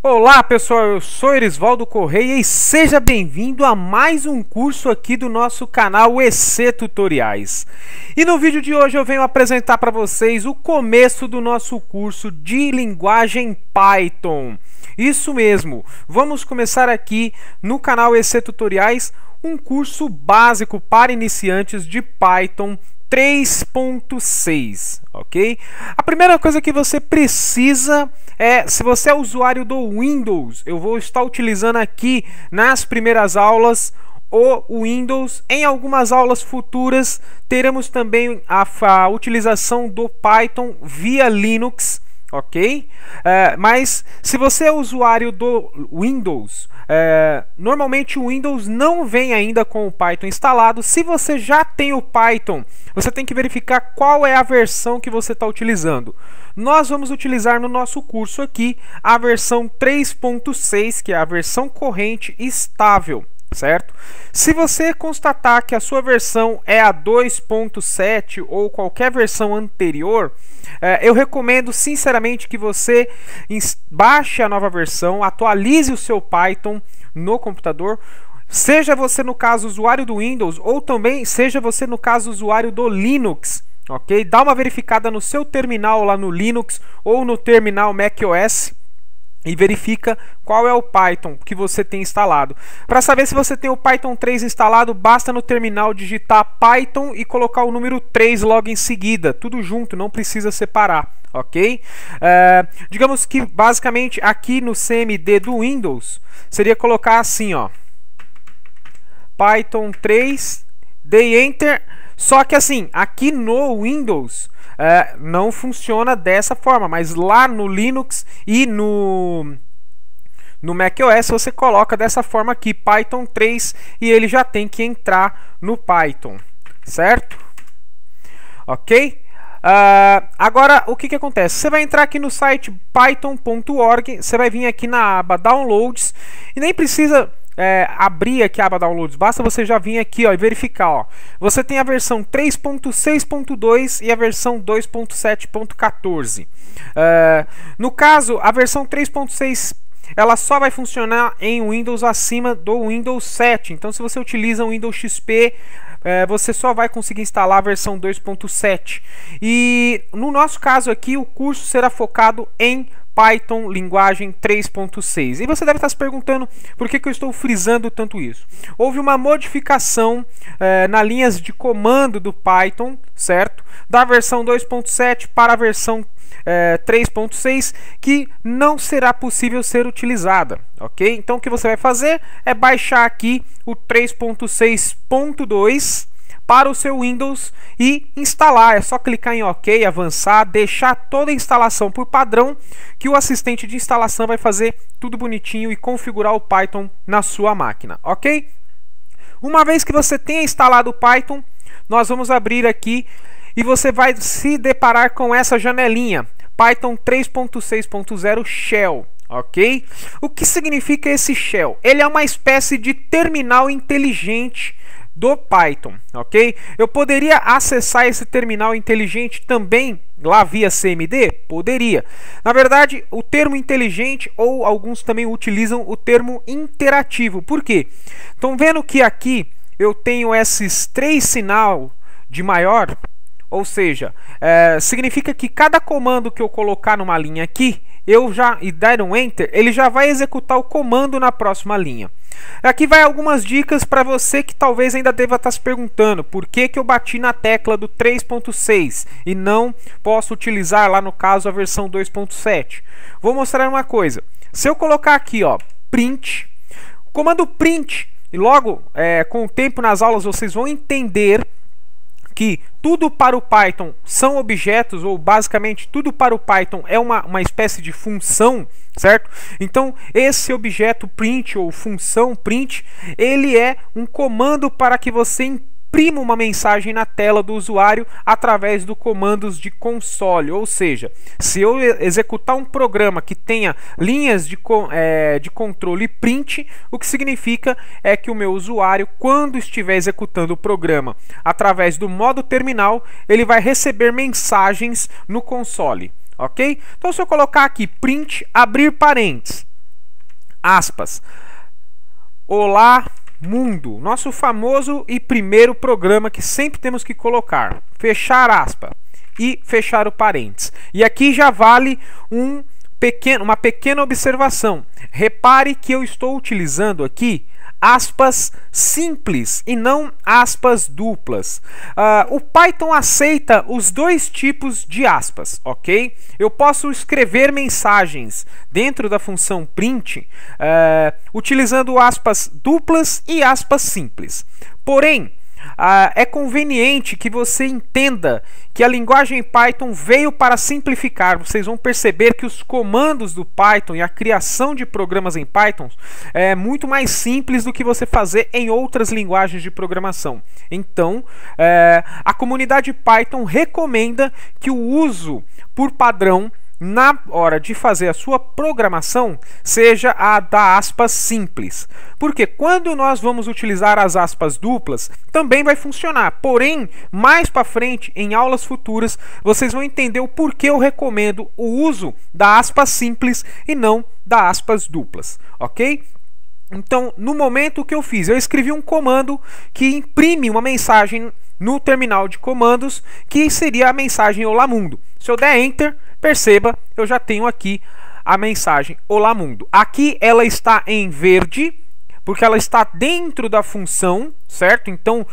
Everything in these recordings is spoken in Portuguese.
Olá pessoal, eu sou Erisvaldo Correia e seja bem-vindo a mais um curso aqui do nosso canal EC Tutoriais. E no vídeo de hoje eu venho apresentar para vocês o começo do nosso curso de linguagem Python. Isso mesmo, vamos começar aqui no canal EC Tutoriais um curso básico para iniciantes de Python 3.6, ok? A primeira coisa que você precisa é, se você é usuário do Windows, eu vou estar utilizando aqui nas primeiras aulas o Windows. Em algumas aulas futuras teremos também a utilização do Python via Linux, ok? Mas se você é usuário do Windows, normalmente o Windows não vem ainda com o Python instalado. Se você já tem o Python, você tem que verificar qual é a versão que você está utilizando. Nós vamos utilizar no nosso curso aqui a versão 3.6, que é a versão corrente estável, certo? Se você constatar que a sua versão é a 2.7 ou qualquer versão anterior, eu recomendo sinceramente que você baixe a nova versão, atualize o seu Python no computador, seja você no caso usuário do Windows ou também seja você no caso usuário do Linux, ok? Dá uma verificada no seu terminal lá no Linux ou no terminal macOS e verifica qual é o Python que você tem instalado. Para saber se você tem o Python 3 instalado, basta no terminal digitar Python e colocar o número 3 logo em seguida. Tudo junto, não precisa separar, ok? Digamos que basicamente aqui no CMD do Windows, seria colocar assim, ó, Python 3, dei Enter. Só que assim, aqui no Windows não funciona dessa forma, mas lá no Linux e no macOS você coloca dessa forma aqui, Python 3, e ele já tem que entrar no Python, certo? Ok? Agora, o que acontece? Você vai entrar aqui no site python.org, você vai vir aqui na aba Downloads, e nem precisa abrir aqui a aba Downloads, basta você já vir aqui, ó, e verificar, ó. Você tem a versão 3.6.2 e a versão 2.7.14. No caso, a versão 3.6 ela só vai funcionar em Windows acima do Windows 7. Então, se você utiliza o Windows XP, você só vai conseguir instalar a versão 2.7. E no nosso caso aqui, o curso será focado em Python linguagem 3.6. E você deve estar se perguntando por que eu estou frisando tanto isso. Houve uma modificação nas linhas de comando do Python, certo? Da versão 2.7 para a versão 3.6, que não será possível ser utilizada, ok? Então o que você vai fazer é baixar aqui o 3.6.2 para o seu Windows e instalar. É só clicar em OK, avançar, deixar toda a instalação por padrão, que o assistente de instalação vai fazer tudo bonitinho e configurar o Python na sua máquina, ok? Uma vez que você tenha instalado o Python, nós vamos abrir aqui e você vai se deparar com essa janelinha, Python 3.6.0 Shell. Ok? O que significa esse Shell? Ele é uma espécie de terminal inteligente do Python, ok? Eu poderia acessar esse terminal inteligente também lá via CMD? Poderia. Na verdade, o termo inteligente, ou alguns também utilizam o termo interativo. Por quê? Estão vendo que aqui eu tenho esses 3 sinal de maior? Ou seja, significa que cada comando que eu colocar numa linha aqui, e der um Enter, ele já vai executar o comando na próxima linha. Aqui vai algumas dicas para você que talvez ainda deva estar se perguntando por que eu bati na tecla do 3.6 e não posso utilizar lá no caso a versão 2.7. Vou mostrar uma coisa. Se eu colocar aqui, ó, print, o comando print, e logo com o tempo nas aulas vocês vão entender que tudo para o Python são objetos, ou basicamente tudo para o Python é uma espécie de função, certo? Então esse objeto print ou função print, ele é um comando para que você imprima uma mensagem na tela do usuário através do comandos de console. Ou seja, se eu executar um programa que tenha linhas de controle print, o que significa é que o meu usuário, quando estiver executando o programa através do modo terminal, ele vai receber mensagens no console, ok? Então se eu colocar aqui print, abrir parênteses, aspas, olá mundo, nosso famoso e primeiro programa que sempre temos que colocar, fechar aspas e fechar o parênteses. E aqui já vale uma pequena observação. Repare que eu estou utilizando aqui aspas simples e não aspas duplas. O Python aceita os dois tipos de aspas, ok? Eu posso escrever mensagens dentro da função print utilizando aspas duplas e aspas simples. Porém, é conveniente que você entenda que a linguagem Python veio para simplificar. Vocês vão perceber que os comandos do Python e a criação de programas em Python é muito mais simples do que você fazer em outras linguagens de programação. Então, a comunidade Python recomenda que o uso por padrão na hora de fazer a sua programação seja a da aspas simples. Porque quando nós vamos utilizar as aspas duplas, também vai funcionar. Porém, mais para frente, em aulas futuras, vocês vão entender o porquê eu recomendo o uso da aspas simples e não da aspas duplas, ok? Então, no momento que eu fiz, eu escrevi um comando que imprime uma mensagem no terminal de comandos, que seria a mensagem Olá Mundo. Se eu der Enter, perceba, eu já tenho aqui a mensagem Olá Mundo. Aqui ela está em verde, porque ela está dentro da função, certo? Então,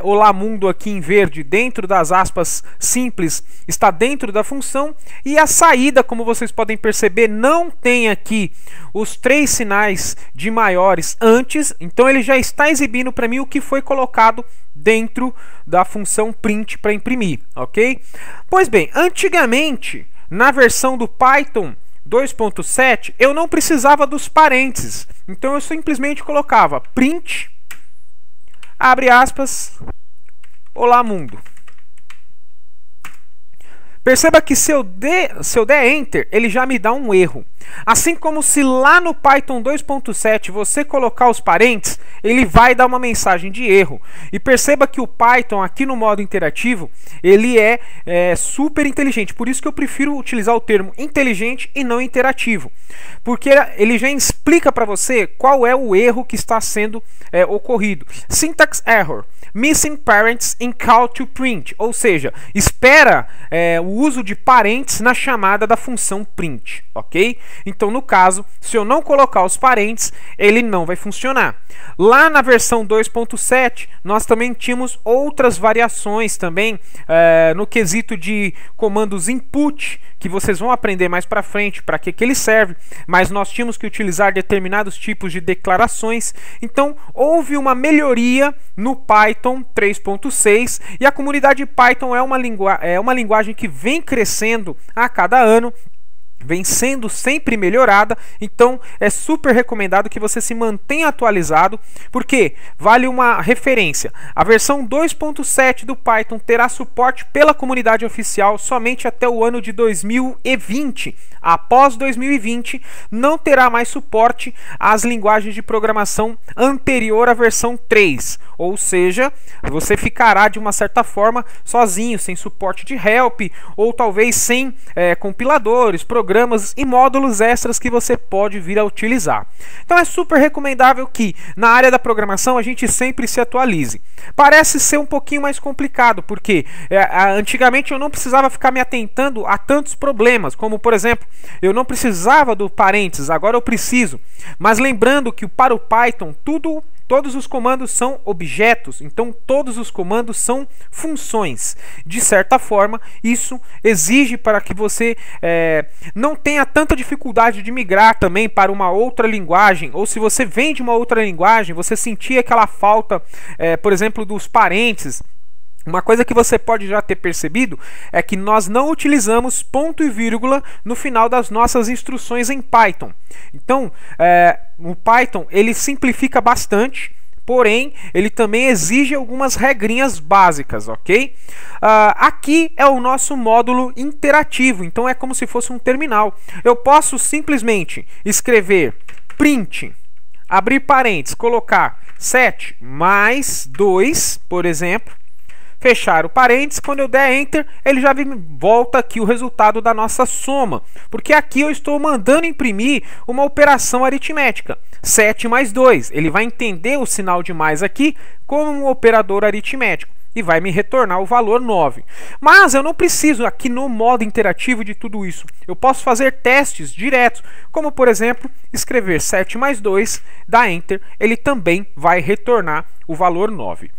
Olá Mundo aqui em verde, dentro das aspas simples, está dentro da função. E a saída, como vocês podem perceber, não tem aqui os 3 sinais de maiores antes. Então, ele já está exibindo para mim o que foi colocado dentro da função print para imprimir, ok? Pois bem, antigamente, na versão do Python 2.7, eu não precisava dos parênteses. Então, eu simplesmente colocava print, abre aspas, olá mundo. Perceba que se eu der Enter, ele já me dá um erro. Assim como se lá no Python 2.7 você colocar os parênteses, ele vai dar uma mensagem de erro. E perceba que o Python aqui no modo interativo, ele é super inteligente. Por isso que eu prefiro utilizar o termo inteligente e não interativo. Porque ele já explica para você qual é o erro que está sendo ocorrido. Syntax error. Missing parents in call to print. Ou seja, espera o uso de parênteses na chamada da função print, ok? Então, no caso, se eu não colocar os parênteses, ele não vai funcionar. Lá na versão 2.7, nós também tínhamos outras variações também no quesito de comandos input, que vocês vão aprender mais para frente para que ele serve, mas nós tínhamos que utilizar determinados tipos de declarações. Então, houve uma melhoria no Python 3.6 e a comunidade Python é uma linguagem que vem crescendo a cada ano, vem sendo sempre melhorada. Então é super recomendado que você se mantenha atualizado, porque vale uma referência: a versão 2.7 do Python terá suporte pela comunidade oficial somente até o ano de 2020. Após 2020 não terá mais suporte às linguagens de programação anterior à versão 3, ou seja, você ficará de uma certa forma sozinho, sem suporte de help, ou talvez sem compiladores, programas e módulos extras que você pode vir a utilizar. Então é super recomendável que na área da programação a gente sempre se atualize. Parece ser um pouquinho mais complicado, porque antigamente eu não precisava ficar me atentando a tantos problemas, como por exemplo, eu não precisava do parênteses, agora eu preciso. Mas lembrando que para o Python todos os comandos são objetos, então todos os comandos são funções. De certa forma, isso exige para que você não tenha tanta dificuldade de migrar também para uma outra linguagem, ou se você vem de uma outra linguagem, você sentir aquela falta, por exemplo, dos parênteses. Uma coisa que você pode já ter percebido é que nós não utilizamos ponto e vírgula no final das nossas instruções em Python. Então, o Python ele simplifica bastante, porém ele também exige algumas regrinhas básicas, ok? Aqui é o nosso módulo interativo, então é como se fosse um terminal. Eu posso simplesmente escrever print, abrir parênteses, colocar 7 mais 2, por exemplo. fechar o parênteses, quando eu der Enter, ele já volta aqui o resultado da nossa soma, porque aqui eu estou mandando imprimir uma operação aritmética, 7 mais 2, ele vai entender o sinal de mais aqui como um operador aritmético e vai me retornar o valor 9. Mas eu não preciso aqui no modo interativo de tudo isso. Eu posso fazer testes diretos, como por exemplo, escrever 7 mais 2, dar Enter, ele também vai retornar o valor 9.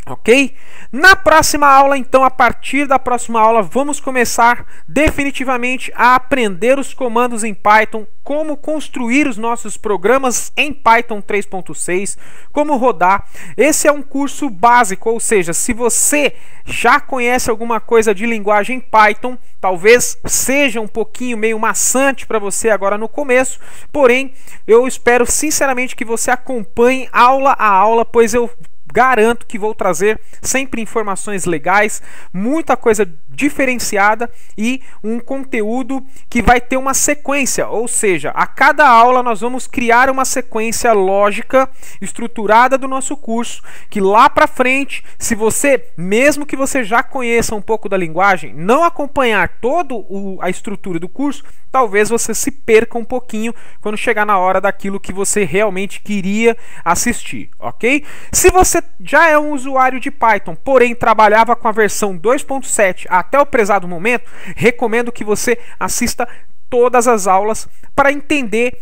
Ok? Na próxima aula, então, a partir da próxima aula, vamos começar definitivamente a aprender os comandos em Python, como construir os nossos programas em Python 3.6, como rodar. Esse é um curso básico, ou seja, se você já conhece alguma coisa de linguagem Python, talvez seja um pouquinho meio maçante para você agora no começo, porém, eu espero sinceramente que você acompanhe aula a aula, pois eu garanto que vou trazer sempre informações legais, muita coisa diferenciada e um conteúdo que vai ter uma sequência, ou seja, a cada aula nós vamos criar uma sequência lógica estruturada do nosso curso, que lá para frente, se você, mesmo que você já conheça um pouco da linguagem, não acompanhar toda a estrutura do curso, talvez você se perca um pouquinho quando chegar na hora daquilo que você realmente queria assistir, ok? Se você já é um usuário de Python, porém trabalhava com a versão 2.7 até o prezado momento, recomendo que você assista todas as aulas para entender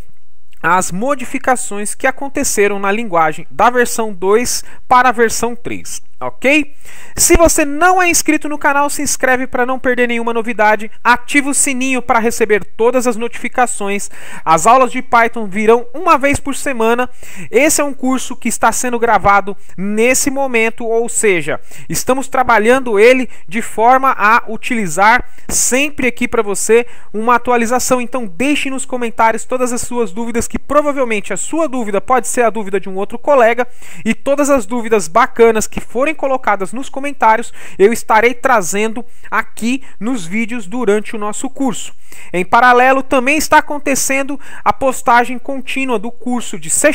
as modificações que aconteceram na linguagem da versão 2 para a versão 3. Ok? Se você não é inscrito no canal, se inscreve para não perder nenhuma novidade, ativa o sininho para receber todas as notificações. As aulas de Python virão uma vez por semana. Esse é um curso que está sendo gravado nesse momento, ou seja, estamos trabalhando ele de forma a utilizar sempre aqui para você uma atualização. Então deixe nos comentários todas as suas dúvidas, que provavelmente a sua dúvida pode ser a dúvida de um outro colega, e todas as dúvidas bacanas que forem colocadas nos comentários, eu estarei trazendo aqui nos vídeos durante o nosso curso. Em paralelo, também está acontecendo a postagem contínua do curso de C#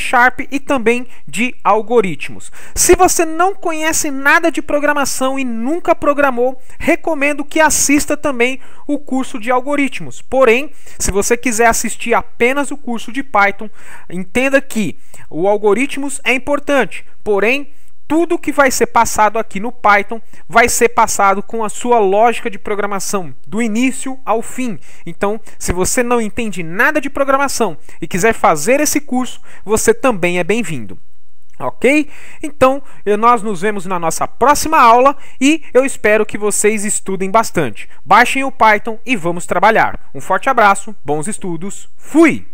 e também de algoritmos. Se você não conhece nada de programação e nunca programou, recomendo que assista também o curso de algoritmos. Porém, se você quiser assistir apenas o curso de Python, entenda que o algoritmos é importante, porém, tudo que vai ser passado aqui no Python vai ser passado com a sua lógica de programação, do início ao fim. Então, se você não entende nada de programação e quiser fazer esse curso, você também é bem-vindo. Ok? Então, nós nos vemos na nossa próxima aula e eu espero que vocês estudem bastante. Baixem o Python e vamos trabalhar. Um forte abraço, bons estudos, fui!